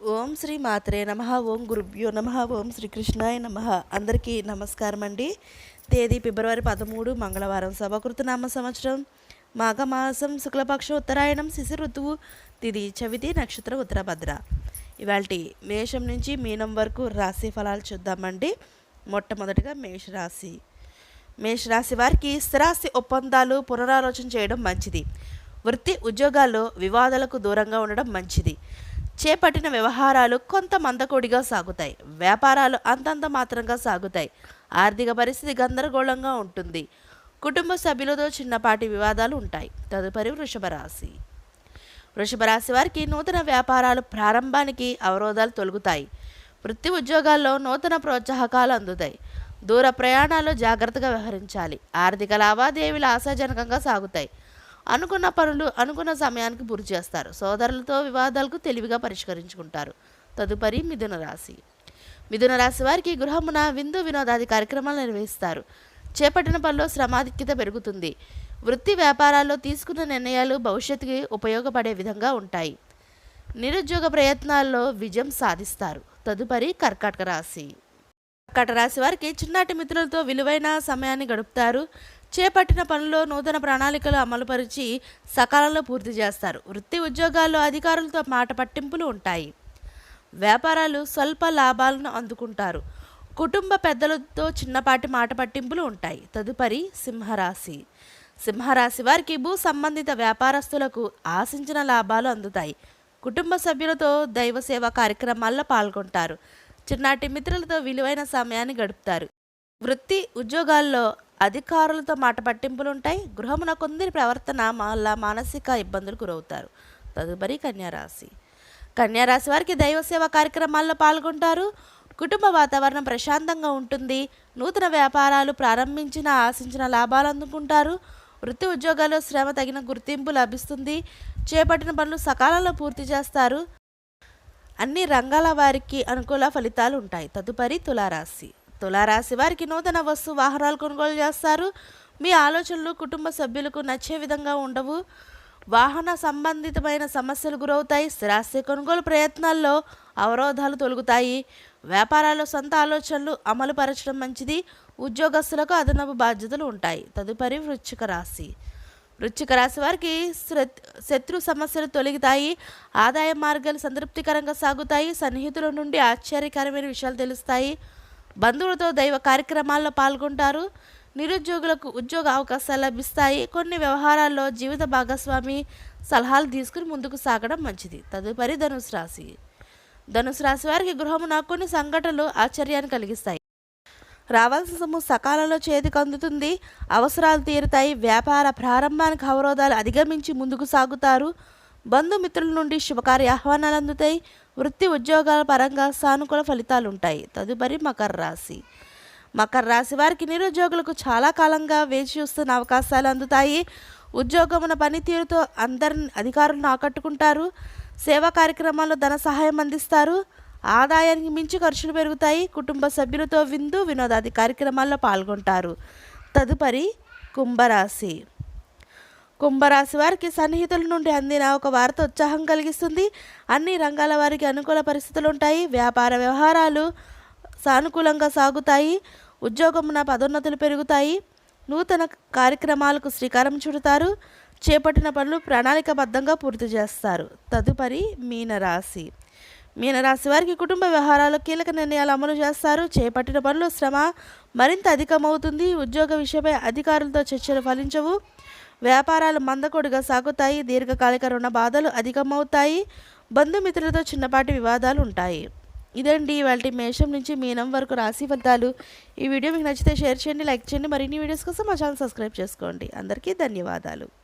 ఓం శ్రీ మాత్రే నమః. ఓం గురుభ్యో నమః. ఓం శ్రీకృష్ణాయ నమః. అందరికీ నమస్కారం అండి. తేదీ ఫిబ్రవరి 13 మంగళవారం. శుభకృతనామ సంవత్సరం మాఘమాసం శుక్లపక్షం ఉత్తరాయణం శిశి ఋతువు తిది చవితి నక్షత్రం ఉత్తరభద్ర. ఇవాల్టి మేషం నుంచి మీనం వరకు రాశి ఫలాలు చూద్దామండి. మొట్టమొదటిగా మేషరాశి. మేషరాశి వారికి స్థిరాస్తి ఒప్పందాలు పునరాలోచన చేయడం మంచిది. వృత్తి ఉద్యోగాల్లో వివాదాలకు దూరంగా ఉండడం మంచిది. చేపట్టిన వ్యవహారాలు కొంత మందకొడిగా సాగుతాయి. వ్యాపారాలు అంతంత మాత్రంగా సాగుతాయి. ఆర్థిక పరిస్థితి గందరగోళంగా ఉంటుంది. కుటుంబ సభ్యులతో చిన్నపాటి వివాదాలు ఉంటాయి. తదుపరి వృషభ రాశి. వృషభ రాశి వారికి నూతన వ్యాపారాలు ప్రారంభానికి అవరోధాలు తొలగుతాయి. వృత్తి ఉద్యోగాల్లో నూతన ప్రోత్సాహకాలు అందుతాయి. దూర ప్రయాణాల్లో జాగ్రత్తగా వ్యవహరించాలి. ఆర్థిక లావాదేవీలు ఆశాజనకంగా సాగుతాయి. అనుకున్న పనులు అనుకున్న సమయానికి పూర్తి చేస్తారు. సోదరులతో వివాదాలకు తెలివిగా పరిష్కరించుకుంటారు. తదుపరి మిథున రాశి. మిథున రాశి వారికి గృహమున విందు వినోదాది కార్యక్రమాలు నిర్వహిస్తారు. చేపట్టిన పనిలో శ్రమాధిక్యత పెరుగుతుంది. వృత్తి వ్యాపారాల్లో తీసుకున్న నిర్ణయాలు భవిష్యత్తుకి ఉపయోగపడే విధంగా ఉంటాయి. నిరుద్యోగ ప్రయత్నాల్లో విజయం సాధిస్తారు. తదుపరి కర్కాటక రాశి. కర్కాటక రాశి వారికి చిన్నటి మిత్రులతో విలువైన సమయాన్ని గడుపుతారు. చేపట్టిన పనుల్లో నూతన ప్రణాళికలు అమలుపరిచి సకాలంలో పూర్తి చేస్తారు. వృత్తి ఉద్యోగాల్లో అధికారులతో మాట పట్టింపులు ఉంటాయి. వ్యాపారాలు స్వల్ప లాభాలను అందుకుంటారు. కుటుంబ పెద్దలతో చిన్నపాటి మాట పట్టింపులు ఉంటాయి. తదుపరి సింహరాశి. సింహరాశి వారికి భూ సంబంధిత వ్యాపారస్తులకు ఆశించిన లాభాలు అందుతాయి. కుటుంబ సభ్యులతో దైవ సేవా కార్యక్రమాల్లో పాల్గొంటారు. చిన్నటి మిత్రులతో విలువైన సమయాన్ని గడుపుతారు. వృత్తి ఉద్యోగాల్లో అధికారులతో మాట పట్టింపులు ఉంటాయి. గృహమున కొందరి ప్రవర్తన వల్ల మానసిక ఇబ్బందులు గురవుతారు. తదుపరి కన్యారాశి. కన్యారాశి వారికి దైవ సేవా కార్యక్రమాల్లో పాల్గొంటారు. కుటుంబ వాతావరణం ప్రశాంతంగా ఉంటుంది. నూతన వ్యాపారాలు ప్రారంభించిన ఆశించిన లాభాలు అందుకుంటారు. వృత్తి ఉద్యోగాల్లో శ్రమ తగిన గుర్తింపు లభిస్తుంది. చేపట్టిన పనులు సకాలంలో పూర్తి చేస్తారు. అన్ని రంగాల వారికి అనుకూల ఫలితాలు ఉంటాయి. తదుపరి తులారాశి. తులారాశి వారికి నూతన వస్తు వాహనాలు కొనుగోలు చేస్తారు. మీ ఆలోచనలు కుటుంబ సభ్యులకు నచ్చే విధంగా ఉండవు. వాహన సంబంధితమైన సమస్యలు గురవుతాయి. స్థిరాస్తి కొనుగోలు ప్రయత్నాల్లో అవరోధాలు తొలగుతాయి. వ్యాపారాల్లో సొంత ఆలోచనలు అమలు పరచడం మంచిది. ఉద్యోగస్తులకు అదనపు బాధ్యతలు ఉంటాయి. తదుపరి వృశ్చిక రాశి. వృశ్చిక రాశి వారికి శత్రు సమస్యలు తొలగుతాయి. ఆదాయ మార్గాలు సంతృప్తికరంగా సాగుతాయి. సన్నిహితుల నుండి ఆశ్చర్యకరమైన విషయాలు తెలుస్తాయి. బంధువులతో దైవ కార్యక్రమాల్లో పాల్గొంటారు. నిరుద్యోగులకు ఉద్యోగ అవకాశాలు లభిస్తాయి. కొన్ని వ్యవహారాల్లో జీవిత భాగస్వామి సలహాలు తీసుకుని ముందుకు సాగడం మంచిది. తదుపరి ధనుసు రాశి. ధనుసు రాశి వారికి గృహమున కొన్ని సంఘటనలు ఆశ్చర్యాన్ని కలిగిస్తాయి. రావాల్సిన సొమ్ము సకాలంలో చేతికి అందుతుంది. అవసరాలు తీరుతాయి. వ్యాపార ప్రారంభానికి అవరోధాలు అధిగమించి ముందుకు సాగుతారు. బంధుమిత్రుల నుండి శుభకార్య ఆహ్వానాలు అందుతాయి. వృత్తి ఉద్యోగాల పరంగా సానుకూల ఫలితాలు ఉంటాయి. తదుపరి మకర రాశి. మకర రాశి వారికి నిరుద్యోగులకు చాలా కాలంగా వేచి చూస్తున్న అవకాశాలు అందుతాయి. ఉద్యోగమున పనితీరుతో అందరిని అధికారులను ఆకట్టుకుంటారు. సేవా కార్యక్రమాల్లో ధన సహాయం అందిస్తారు. ఆదాయానికి మించి ఖర్చులు పెరుగుతాయి. కుటుంబ సభ్యులతో విందు వినోదాది కార్యక్రమాల్లో పాల్గొంటారు. తదుపరి కుంభరాశి. కుంభరాశి వారికి సన్నిహితుల నుండి అందిన ఒక వార్త ఉత్సాహం కలిగిస్తుంది. అన్ని రంగాల వారికి అనుకూల పరిస్థితులు ఉంటాయి. వ్యాపార వ్యవహారాలు సానుకూలంగా సాగుతాయి. ఉద్యోగమున పదోన్నతులు పెరుగుతాయి. నూతన కార్యక్రమాలకు శ్రీకారం చుడతారు. చేపట్టిన పనులు ప్రణాళికబద్ధంగా పూర్తి చేస్తారు. తదుపరి మీనరాశి. మీనరాశి వారికి కుటుంబ వ్యవహారాలు కీలక నిర్ణయాలు అమలు చేస్తారు. చేపట్టిన పనులు శ్రమ మరింత అధికమవుతుంది. ఉద్యోగ విషయమై అధికారులతో చర్చలు ఫలించవు. వ్యాపారాలు మందకొడిగా సాగుతాయి. దీర్ఘకాలిక రుణ బాధలు అధికమవుతాయి. బంధుమిత్రులతో చిన్నపాటి వివాదాలు ఉంటాయి. ఇదండి ఇవాళ మేషం నుంచి మీనం వరకు రాశి ఫలితాలు. ఈ వీడియో మీకు నచ్చితే షేర్ చేయండి, లైక్ చేయండి. మరిన్ని వీడియోస్ కోసం మా ఛానల్ సబ్స్క్రైబ్ చేసుకోండి. అందరికీ ధన్యవాదాలు.